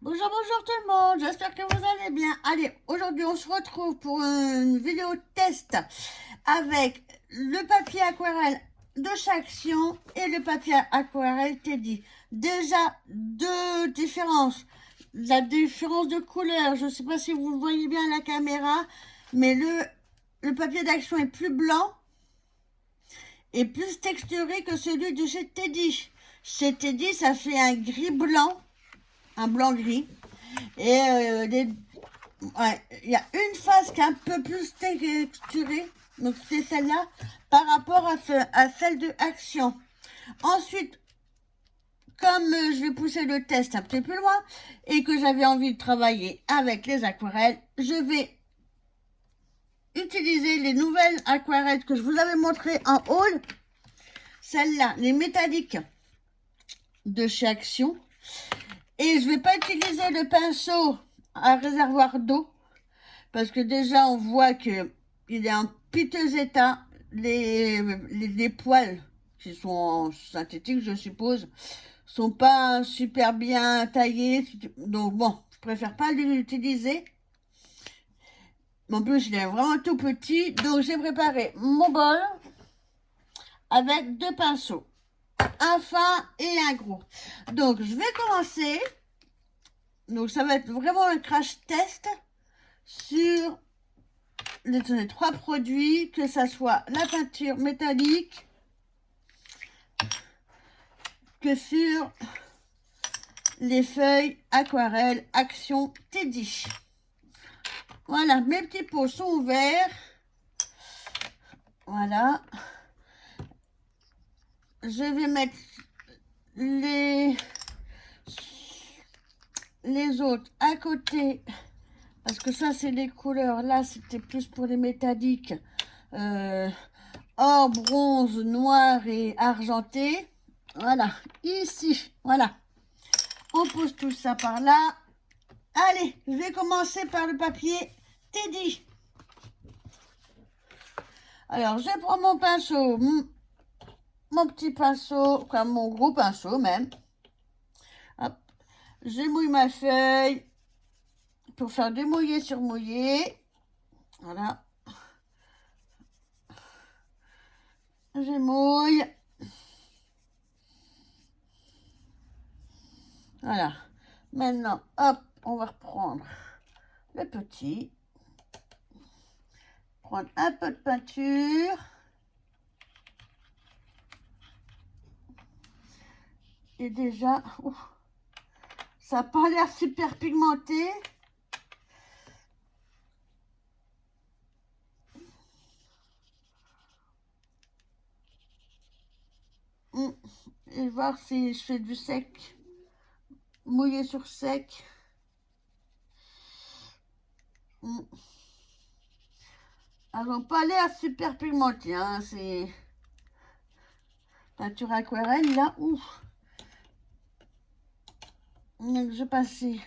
Bonjour, bonjour tout le monde, j'espère que vous allez bien. Allez, aujourd'hui on se retrouve pour une vidéo test avec le papier aquarelle de Chaction et le papier aquarelle Teddy. Déjà, deux différences. La différence de couleur, je ne sais pas si vous le voyez bien à la caméra, mais le papier d'Action est plus blanc et plus texturé que celui de chez Teddy. Chez Teddy, ça fait un gris blanc, un blanc gris. Et il y a une face qui est un peu plus texturée, donc c'est celle-là, par rapport à celle de Action. Ensuite, comme je vais pousser le test un petit peu loin et que j'avais envie de travailler avec les aquarelles, je vais utiliser les nouvelles aquarelles que je vous avais montrées en haul. Celles-là, les métalliques de chez Action. Et je ne vais pas utiliser le pinceau à réservoir d'eau parce que déjà on voit qu'il est en piteux état. Les poils qui sont synthétiques, je suppose, sont pas super bien taillés. Donc bon, je préfère pas l'utiliser. En plus, il est vraiment tout petit. Donc j'ai préparé mon bol avec deux pinceaux. Un fin et un gros. Donc je vais commencer. Donc ça va être vraiment un crash test sur les trois produits, que ça soit la peinture métallique, que sur les feuilles aquarelles Action Teddy. Voilà, mes petits pots sont ouverts. Voilà. Je vais mettre les autres à côté, parce que ça c'est les couleurs, là c'était plus pour les métalliques, or, bronze, noir et argenté. Voilà, ici, voilà, on pose tout ça par là. Allez, je vais commencer par le papier Teddy. Alors je prends mon pinceau, mon petit pinceau, comme mon gros pinceau même. Hop. Je mouille ma feuille pour faire du mouillé sur mouillé. Voilà. Je mouille. Voilà. Maintenant, hop, on va reprendre le petit. Prendre un peu de peinture. Et déjà, ouf, ça n'a pas l'air super pigmenté. Et voir si je fais du sec. Mouillé sur sec. Elles n'ont pas l'air super pigmentées. Hein. C'est peinture aquarelle, là. Ouf. Donc, je vais passer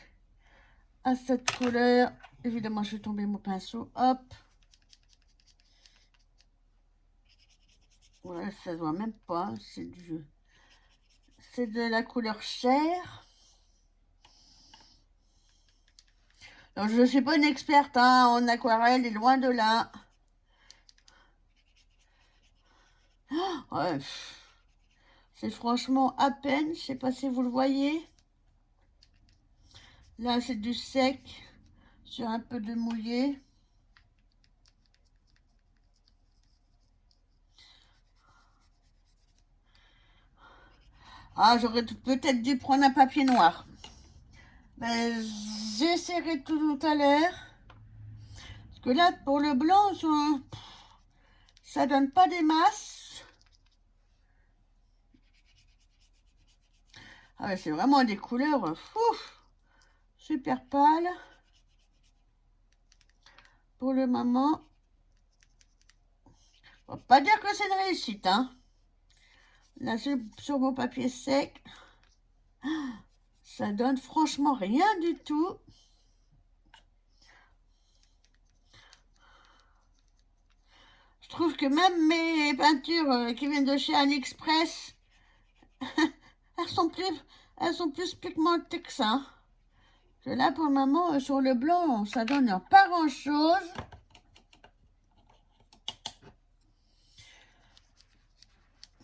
à cette couleur. Évidemment, je vais tomber mon pinceau. Hop. Ouais, ça ne se voit même pas. C'est de la couleur chair. Alors, je ne suis pas une experte hein, en aquarelle, et loin de là. Oh, ouais. C'est franchement à peine. Je ne sais pas si vous le voyez. Là, c'est du sec sur un peu de mouillé. Ah, j'aurais peut-être dû prendre un papier noir. Ben, j'essaierai tout à l'heure. Parce que là, pour le blanc, ça donne pas des masses. Ah ouais, c'est vraiment des couleurs super pâles. Pour le moment. On va pas dire que c'est une réussite, hein. Là, sur mon papier sec, ça donne franchement rien du tout. Je trouve que même mes peintures qui viennent de chez AliExpress, elles sont plus pigmentées que ça. que là, pour le moment, sur le blanc, ça donne pas grand-chose.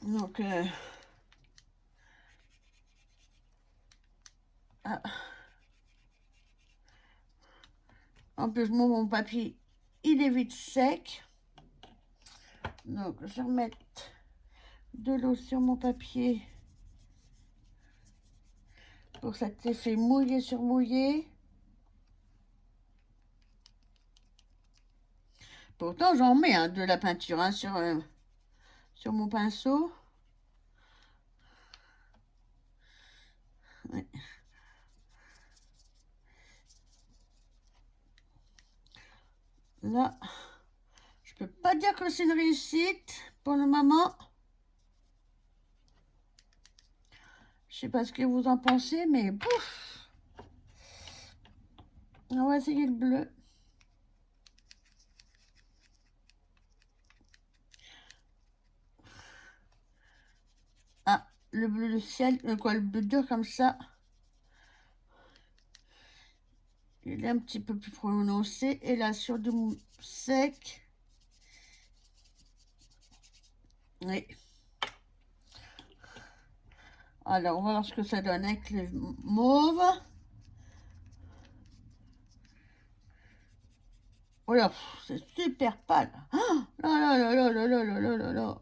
Donc, ah. En plus, mon papier, il est vite sec. Donc, je vais remettre de l'eau sur mon papier pour cet effet mouillé sur mouillé. Pourtant, j'en mets de la peinture sur mon pinceau. Ouais. Là, je peux pas dire que c'est une réussite pour le moment. Je sais pas ce que vous en pensez, mais pouf! On va essayer le bleu. Ah, le bleu du ciel, quoi, le bleu dur comme ça. Il est un petit peu plus prononcé. Et là, sur du sec. Oui. Alors, on va voir ce que ça donne avec le mauve. Oh là, c'est super pâle. Oh là là là là là là là là là.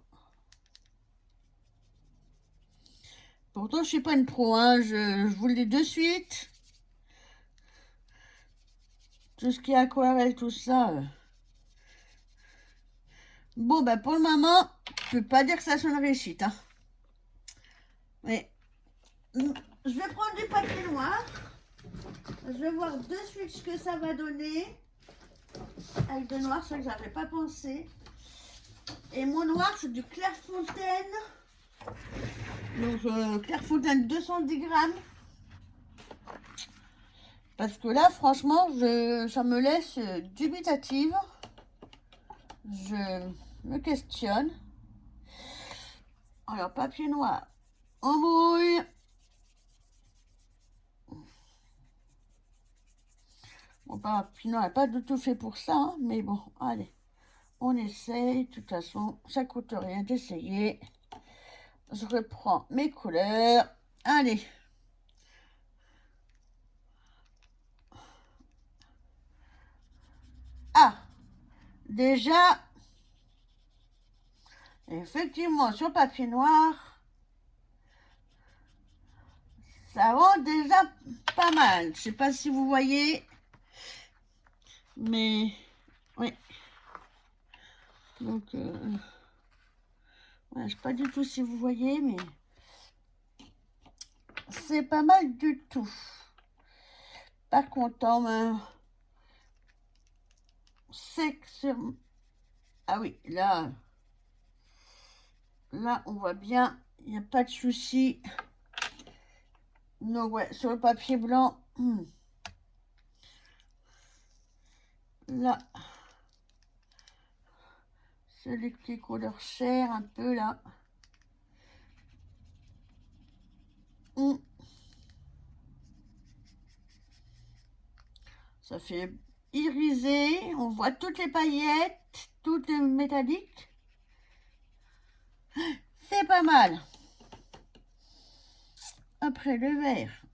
Pourtant, je suis pas une pro, hein. Je vous le dis de suite. Tout ce qui est aquarelle, tout ça. Bon, ben pour le moment, je peux pas dire que ça soit une réussite. Hein. Mais je vais prendre du papier noir. Je vais voir de suite ce que ça va donner. Avec de noir, ça que j'avais pas pensé. Et mon noir, c'est du Clairefontaine. Donc, Clairefontaine 210 grammes. Parce que là, franchement, ça me laisse dubitative. Je me questionne. Alors, papier noir, en brouille. Mon papier noir n'est pas du tout fait pour ça, hein, mais bon, allez. On essaye. De toute façon, ça coûte rien d'essayer. Je reprends mes couleurs. Allez. Ah, déjà, effectivement, sur le papier noir, ça rend déjà pas mal. Je sais pas si vous voyez, mais oui. Donc, ouais, je sais pas du tout si vous voyez, mais c'est pas mal du tout. Pas content, mais sec sur... Ah oui, là, on voit bien, il n'y a pas de souci. Donc, ouais, sur le papier blanc, là, celui qui est couleur chair, un peu là. Ça fait iriser, on voit toutes les paillettes, toutes métalliques. C'est pas mal. Après le vert.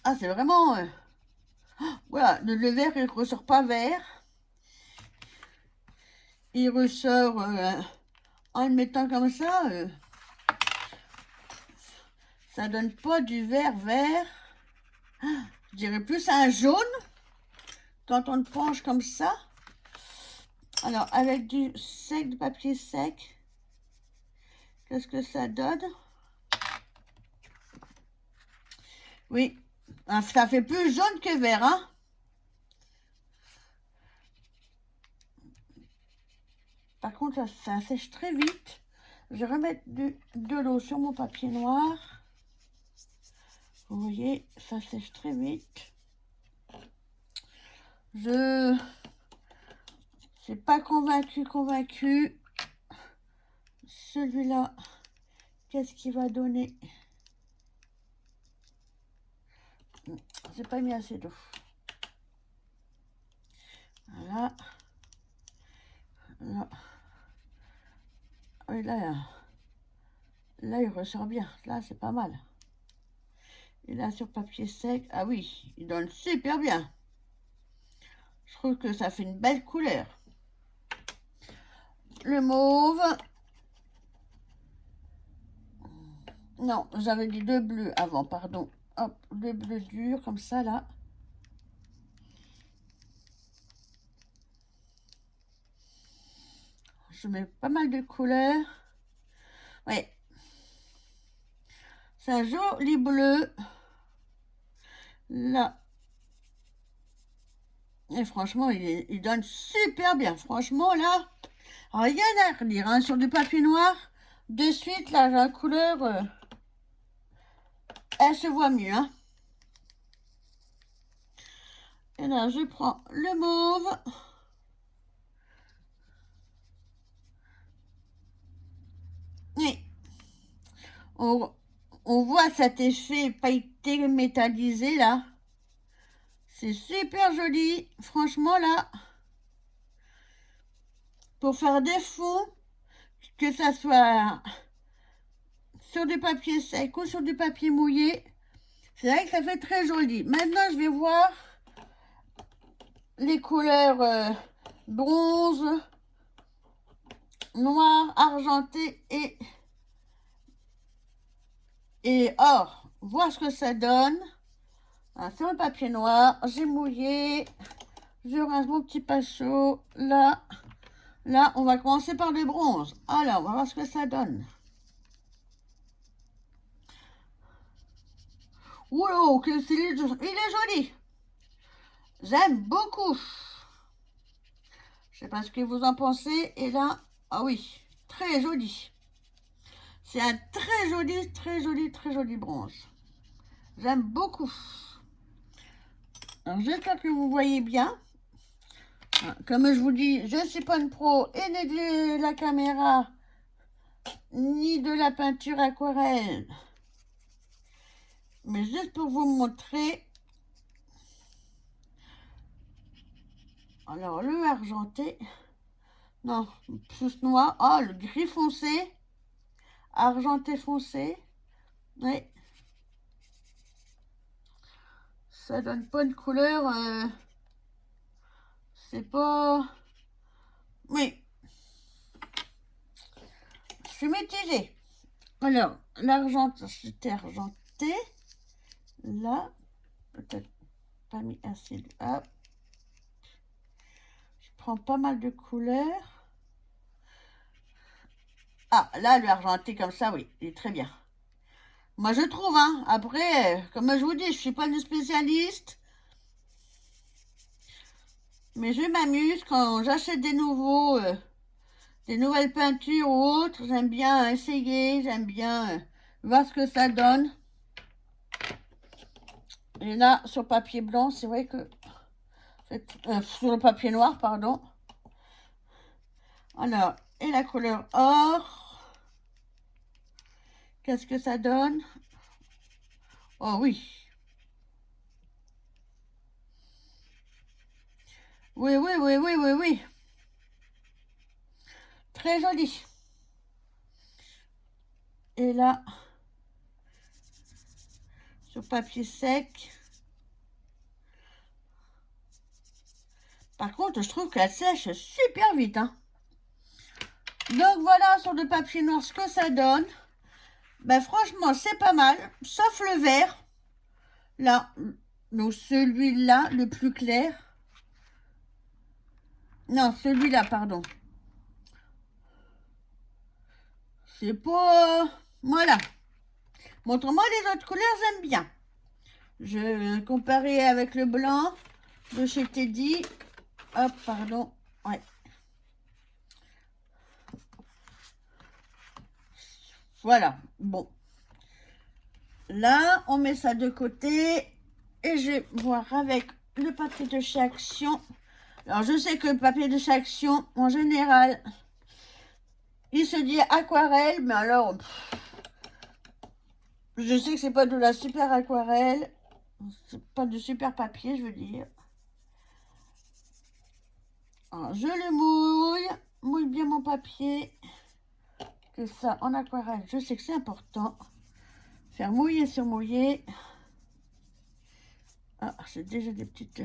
Ah, c'est vraiment... voilà, le vert, il ne ressort pas vert. Il ressort en le mettant comme ça. Ça donne pas du vert vert. Je dirais plus un jaune. Quand on le penche comme ça. Alors, avec du sec, du papier sec. Qu'est-ce que ça donne? Oui, ça fait plus jaune que vert, hein. Par contre, ça sèche très vite. Je vais remettre de l'eau sur mon papier noir. Vous voyez, ça sèche très vite. Je ne suis pas convaincue. Celui-là, qu'est-ce qu'il va donner? J'ai pas mis assez d'eau. Voilà. Là. Et là, il ressort bien. Là, c'est pas mal. Et là, sur papier sec, ah oui, il donne super bien. Je trouve que ça fait une belle couleur. Le mauve. Non, j'avais dit 2 bleus avant, pardon. Hop, 2 bleus durs, comme ça, là. Je mets pas mal de couleurs. Oui. C'est un joli bleu. Là. Et franchement, il donne super bien. Franchement, là, rien à redire. Hein. Sur du papier noir, de suite, là, la couleur, elle se voit mieux. Hein. Et là, je prends le mauve. Et on voit cet effet pailleté métallisé, là. C'est super joli. Franchement, là, pour faire des fonds, que ça soit sur du papier sec ou sur du papier mouillé, c'est vrai que ça fait très joli. Maintenant, je vais voir les couleurs bronze, noir, argenté et or. Voir ce que ça donne. Alors, sur le papier noir, j'ai mouillé. Je rince mon petit pinceau. Là, on va commencer par le bronze. Alors, on va voir ce que ça donne. Oula, il est joli. J'aime beaucoup. Je sais pas ce que vous en pensez. Et là, ah oui, très joli. C'est un très joli bronze. J'aime beaucoup. Alors, j'espère que vous voyez bien. Comme je vous dis, je ne suis pas une pro et ni de la caméra, ni de la peinture aquarelle. Mais juste pour vous montrer. Alors, le argenté. Non, plus noir. Ah, le gris foncé. Argenté foncé. Oui. Ça donne pas une couleur. C'est pas... Oui. Je suis mitigée. Alors, l'argenté, c'était argenté. Là, peut-être pas mis assez de... Hop. Je prends pas mal de couleurs. Ah, là, le argenté comme ça, oui, il est très bien. Moi, je trouve, hein. Après, comme je vous dis, je suis pas une spécialiste. Mais je m'amuse quand j'achète des nouvelles peintures ou autres. J'aime bien essayer, j'aime bien voir ce que ça donne. Et là, sur papier blanc, c'est vrai que... sur le papier noir, pardon. Alors, et la couleur or. Qu'est-ce que ça donne? Oh oui. Oui. Très joli. Et là, sur papier sec. Par contre, je trouve qu'elle sèche super vite. Hein. Donc voilà, sur le papier noir, ce que ça donne. Ben franchement, c'est pas mal. Sauf le vert. Là, donc celui-là, le plus clair. Non, celui-là, pardon. C'est pas... Voilà. Autrement, les autres couleurs, j'aime bien. Je vais comparer avec le blanc de chez Teddy. Hop, pardon. Ouais. Voilà. Bon. Là, on met ça de côté. Et je vais voir avec le papier de chez Action. Alors, je sais que le papier de chez Action, en général, il se dit aquarelle. Mais alors, Je sais que c'est pas de la super aquarelle. C'est pas de super papier, je veux dire. Alors, je le mouille bien mon papier. Que ça, en aquarelle, je sais que c'est important. Faire mouiller sur mouiller. Ah, c'est déjà des petites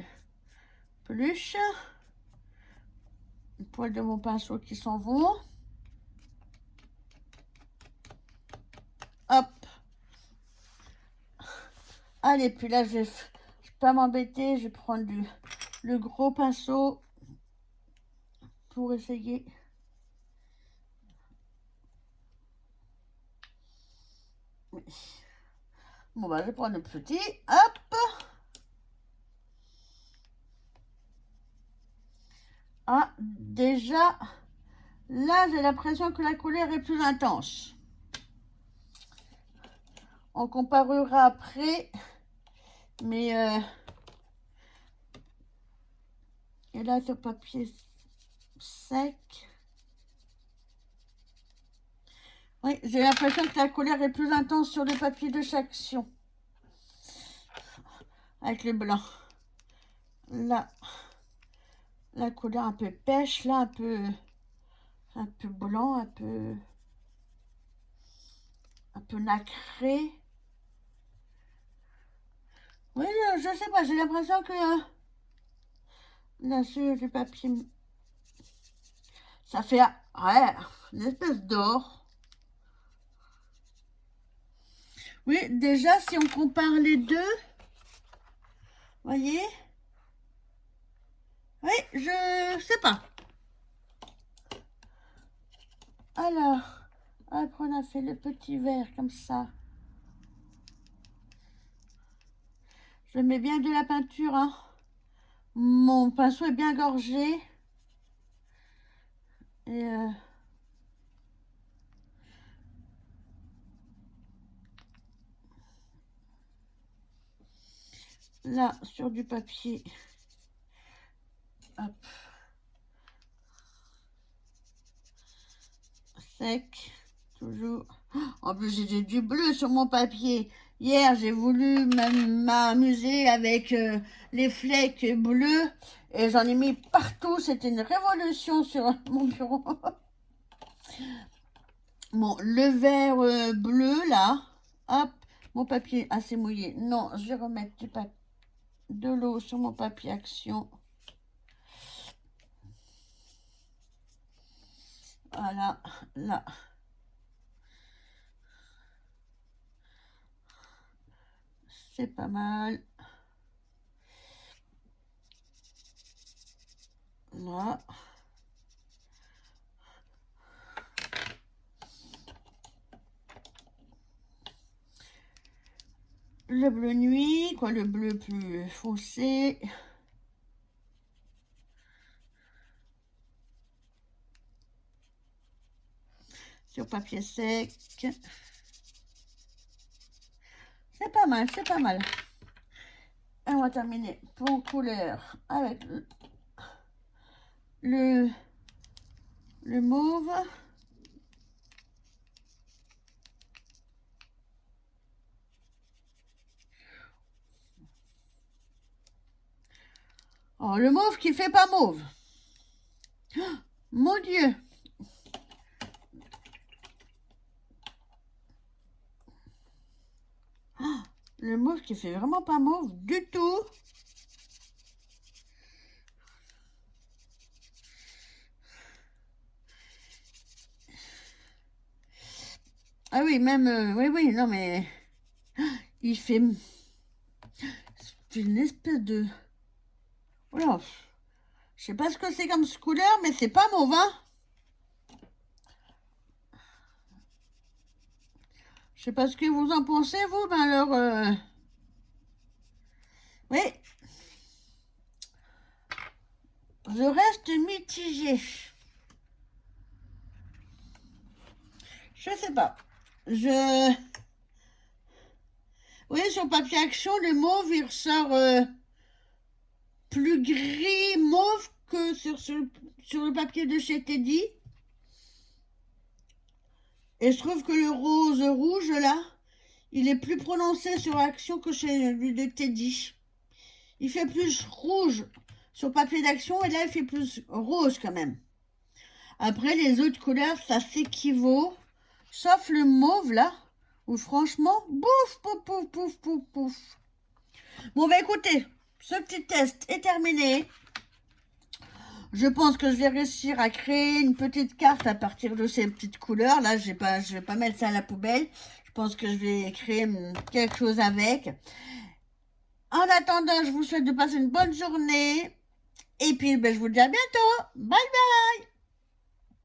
peluches. Les poils de mon pinceau qui s'en vont. Hop. Allez, puis là, je vais pas m'embêter. Je vais prendre le gros pinceau pour essayer. Bon, bah, je vais prendre le petit. Hop. Ah, déjà, là, j'ai l'impression que la couleur est plus intense. On comparera après. Mais, et là, sur papier sec. Oui, j'ai l'impression que la couleur est plus intense sur le papier de Chaction. Avec le blanc. Là, la couleur un peu pêche. Là, un peu blanc, un peu nacré. Oui, je sais pas, j'ai l'impression que là, sur du papier, ça fait ouais, une espèce d'or. Oui, déjà, si on compare les deux, voyez? Oui, je sais pas. Alors, après on a fait le petit verre comme ça. Je mets bien de la peinture, hein. Mon pinceau est bien gorgé. Et là, sur du papier. Hop. Sec. Toujours. En plus, j'ai du bleu sur mon papier. Hier, j'ai voulu m'amuser avec les flecks bleus. Et j'en ai mis partout. C'était une révolution sur mon bureau. Bon, le vert bleu, là. Hop, mon papier assez mouillé. Non, je vais remettre de l'eau sur mon papier Action. Voilà, là. C'est pas mal. Là. Le bleu nuit, quoi, le bleu plus foncé. Sur papier sec. C'est pas mal, c'est pas mal. Et on va terminer pour couleur avec le mauve. Oh, le mauve qui fait pas mauve. Oh, mon Dieu. Oh, le mauve qui fait vraiment pas mauve du tout. Ah oui, même, oui, non mais, il fait une espèce de, voilà, je sais pas ce que c'est comme ce couleur, mais c'est pas mauve, hein. Je sais pas ce que vous en pensez, vous, ben alors, oui, je reste mitigée. Je sais pas. Oui, sur papier Action, le mauve, il ressort plus gris mauve que sur le papier de chez Teddy. Et je trouve que le rose rouge, là, il est plus prononcé sur Action que chez lui de Teddy. Il fait plus rouge sur papier d'Action et là, il fait plus rose quand même. Après, les autres couleurs, ça s'équivaut. Sauf le mauve, là, où franchement, bouf, pouf, pouf, pouf, pouf, pouf. Bon, bah écoutez, ce petit test est terminé. Je pense que je vais réussir à créer une petite carte à partir de ces petites couleurs. Là, je vais pas mettre ça à la poubelle. Je pense que je vais créer quelque chose avec. En attendant, je vous souhaite de passer une bonne journée. Et puis, ben, je vous dis à bientôt. Bye bye.